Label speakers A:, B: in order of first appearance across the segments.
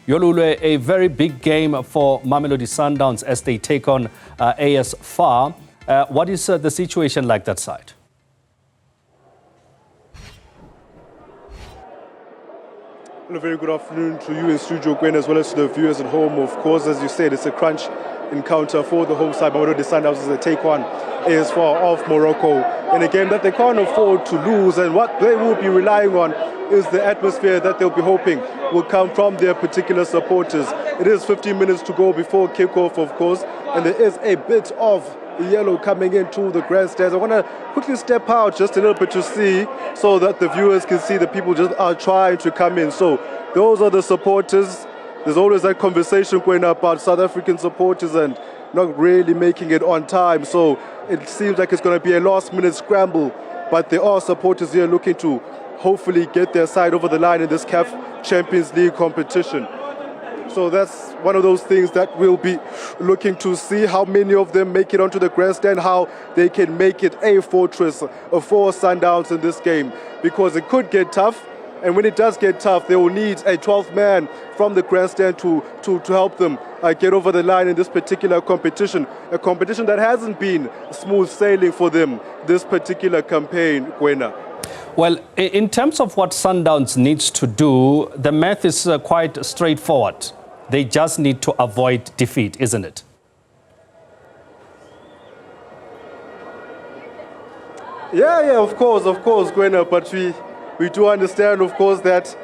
A: Yolulwe, a very big game for Mamelodi Sundowns as they take on AS FAR. What is the situation like that side?
B: Well, a very good afternoon to you in studio, Gwen, as well as to the viewers at home. Of course, as you said, it's a crunch encounter for the home side. Mamelodi Sundowns as they take on AS FAR of Morocco in a game that they can't afford to lose, and what they will be relying on is the atmosphere that they'll be hoping will come from their particular supporters. It is 15 minutes to go before kickoff, of course, and there is a bit of yellow coming into the grandstands. I want to quickly step out just a little bit to see, so that the viewers can see the people just are trying to come in. So those are the supporters. There's always that conversation going about South African supporters and not really making it on time. So it seems like it's going to be a last-minute scramble, but there are supporters here looking to hopefully get their side over the line in this CAF Champions League competition. So that's one of those things that we'll be looking to see, how many of them make it onto the grandstand, how they can make it a fortress for Sundowns in this game, because it could get tough. And when it does get tough, they will need a 12th man from the grandstand to help them get over the line in this particular competition, a competition that hasn't been smooth sailing for them this particular campaign, Gwena.
A: Well, in terms of what Sundowns needs to do, the math is quite straightforward. They just need to avoid defeat, isn't it?
B: Yeah, of course, Gwena, but we do understand, of course, that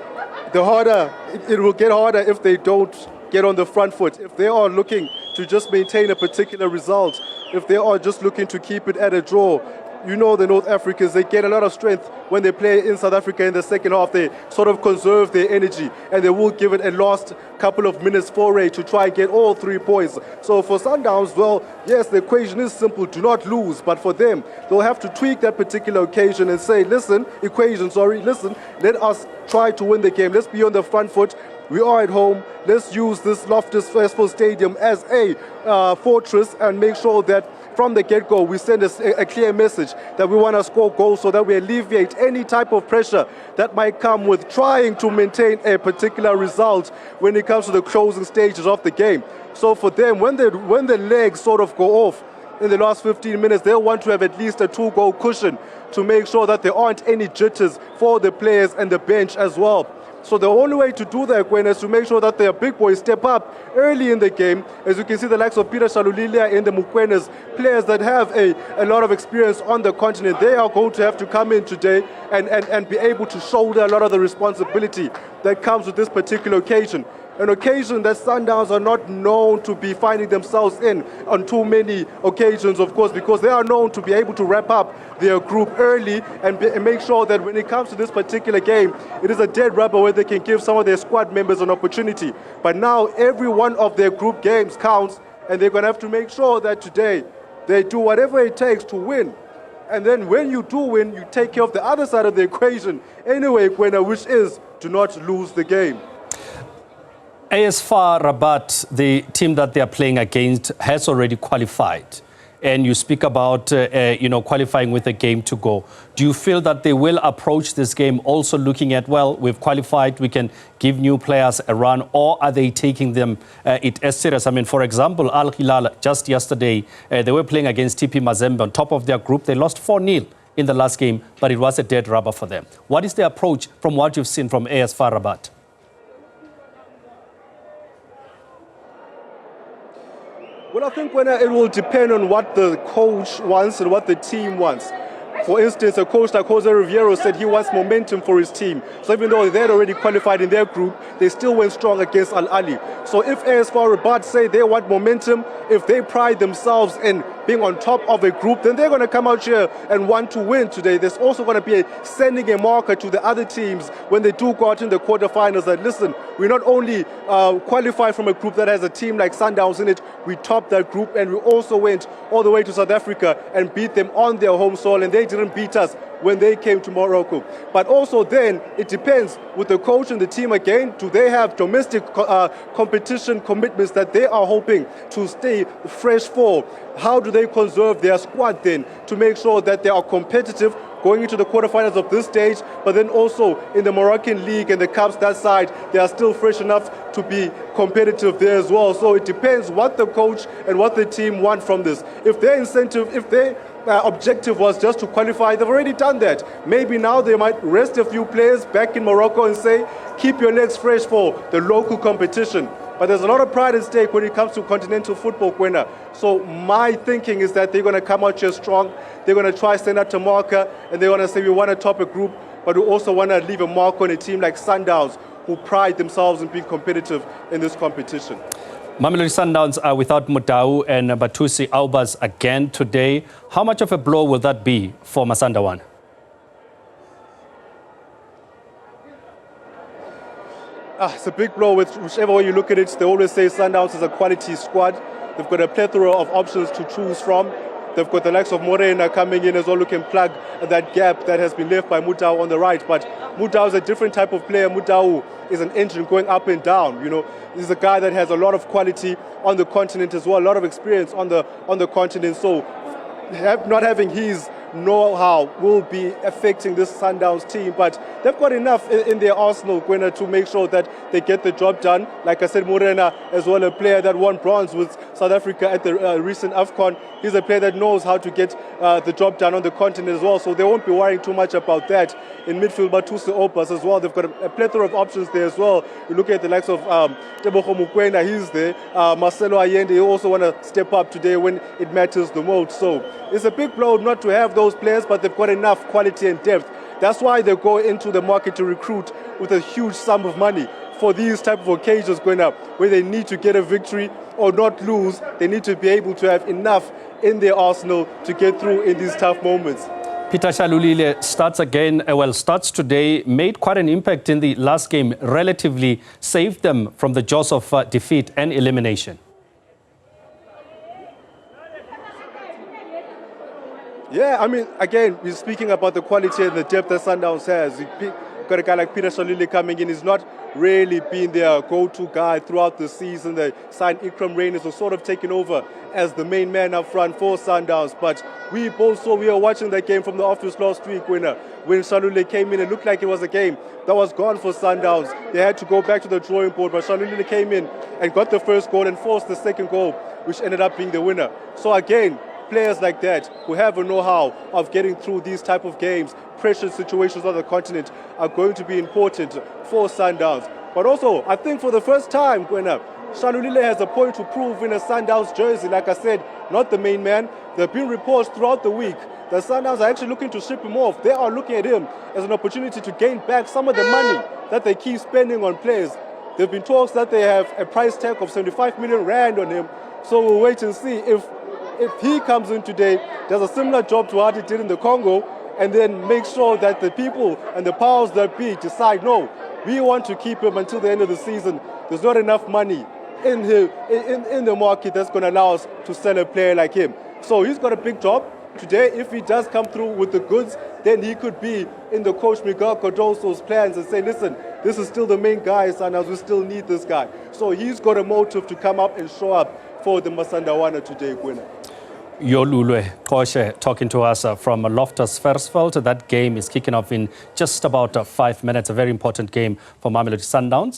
B: the harder, it will get harder if they don't get on the front foot. If they are looking to just maintain a particular result, if they are just looking to keep it at a draw, you know the North Africans, they get a lot of strength when they play in South Africa in the second half. They sort of conserve their energy, and they will give it a last couple of minutes foray to try and get all 3 points. So for Sundowns, well, yes, the equation is simple, do not lose. But for them, they'll have to tweak that particular occasion and say, listen, let us try to win the game. Let's be on the front foot. We are at home. Let's use this Loftus Versfeld stadium as a fortress and make sure that from the get-go we send a clear message that we want to score goals, so that we alleviate any type of pressure that might come with trying to maintain a particular result when it comes to the closing stages of the game. So for them, when the legs sort of go off in the last 15 minutes, they'll want to have at least a 2-goal cushion to make sure that there aren't any jitters for the players and the bench as well. So the only way to do that, Gwen, is to make sure that their big boys step up early in the game. As you can see, the likes of Peter Shalulilia and the Mukwenas, players that have a lot of experience on the continent, they are going to have to come in today and be able to shoulder a lot of the responsibility that comes with this particular occasion. An occasion that Sundowns are not known to be finding themselves in on too many occasions, of course, because they are known to be able to wrap up their group early and make sure that when it comes to this particular game, it is a dead rubber where they can give some of their squad members an opportunity. But now every one of their group games counts, and they're going to have to make sure that today they do whatever it takes to win. And then when you do win, you take care of the other side of the equation anyway, Gwena, which is to not lose the game.
A: AS FAR Rabat, the team that they are playing against, has already qualified. And you speak about, qualifying with a game to go. Do you feel that they will approach this game also looking at, well, we've qualified, we can give new players a run, or are they taking it as serious? I mean, for example, Al Hilal, just yesterday, they were playing against TP Mazembe on top of their group. They lost 4-0 in the last game, but it was a dead rubber for them. What is the approach from what you've seen from AS FAR Rabat?
B: Well, I think it will depend on what the coach wants and what the team wants. For instance, a coach like Jose Riviero said he wants momentum for his team. So even though they had already qualified in their group, they still went strong against Al Ahly. So if AS FAR Rabat say they want momentum, if they pride themselves in being on top of a group, then they're going to come out here and want to win today. There's also going to be sending a marker to the other teams when they do go out in the quarterfinals that, listen, we not only qualify from a group that has a team like Sundowns in it, we topped that group, and we also went all the way to South Africa and beat them on their home soil, and they didn't beat us when they came to Morocco. But also then, it depends with the coach and the team again, do they have domestic competition commitments that they are hoping to stay fresh for? How do they conserve their squad then to make sure that they are competitive going into the quarterfinals of this stage, but then also in the Moroccan League and the Cups, that side, they are still fresh enough to be competitive there as well. So it depends what the coach and what the team want from this. If their incentive, if their objective was just to qualify, they've already done that. Maybe now they might rest a few players back in Morocco and say, keep your legs fresh for the local competition. But there's a lot of pride at stake when it comes to continental football, Kwena. So my thinking is that they're going to come out here strong. They're going to try stand up to marker, and they're going to say we want to top a group, but we also want to leave a mark on a team like Sundowns, who pride themselves in being competitive in this competition.
A: Mamelodi Sundowns are without Mudau and Batusi Aubas again today. How much of a blow will that be for Masandawana?
B: It's a big blow. With whichever way you look at it, they always say Sundowns is a quality squad. They've got a plethora of options to choose from. They've got the likes of Morena coming in as well, who can plug that gap that has been left by Mudau on the right. But Mudau is a different type of player. Mudau is an engine going up and down. You know, he's a guy that has a lot of quality on the continent as well, a lot of experience on the continent. So not having his know-how will be affecting this Sundowns team, but they've got enough in their arsenal, Gwena, to make sure that they get the job done. Like I said, Morena as well, a player that won bronze with South Africa at the recent AFCON. He's a player that knows how to get the job done on the continent as well, so they won't be worrying too much about that. In midfield, Batusi Aubas as well, they've got a plethora of options there as well. You look at the likes of Tebogo Mokoena, he's there. Marcelo Allende, he also want to step up today when it matters the most. So it's a big blow not to have those players, but they've got enough quality and depth. That's why they go into the market to recruit with a huge sum of money for these type of occasions going up, where they need to get a victory or not lose. They need to be able to have enough in their arsenal to get through in these tough moments.
A: Peter Shalulile starts today, made quite an impact in the last game, relatively saved them from the jaws of defeat and elimination.
B: Yeah, I mean, again, we're speaking about the quality and the depth that Sundowns has. You've got a guy like Peter Shalulile coming in. He's not really been their go-to guy throughout the season. They signed Ikram Reynolds, who's sort of taken over as the main man up front for Sundowns. But we were watching that game from the office last week when Shalulile came in. It looked like it was a game that was gone for Sundowns. They had to go back to the drawing board, but Shalulile came in and got the first goal and forced the second goal, which ended up being the winner. So again, players like that who have a know-how of getting through these type of games, pressure situations on the continent, are going to be important for Sundowns. But also, I think for the first time, when Shalulile has a point to prove in a Sundowns jersey. Like I said, not the main man. There have been reports throughout the week that Sundowns are actually looking to ship him off. They are looking at him as an opportunity to gain back some of the money that they keep spending on players. There have been talks that they have a price tag of 75 million rand on him. So we'll wait and see if he comes in today, does a similar job to what he did in the Congo, and then make sure that the people and the powers that be decide, no, we want to keep him until the end of the season. There's not enough money in the market that's going to allow us to sell a player like him. So he's got a big job today. If he does come through with the goods, then he could be in the coach Miguel Cardoso's plans and say, listen, this is still the main guy, Sundowns, we still need this guy. So he's got a motive to come up and show up for the Masandawana today, winner.
A: Yolulwe Qoshe talking to us from Loftus Versfeld. That game is kicking off in just about 5 minutes. A very important game for Mamelodi Sundowns.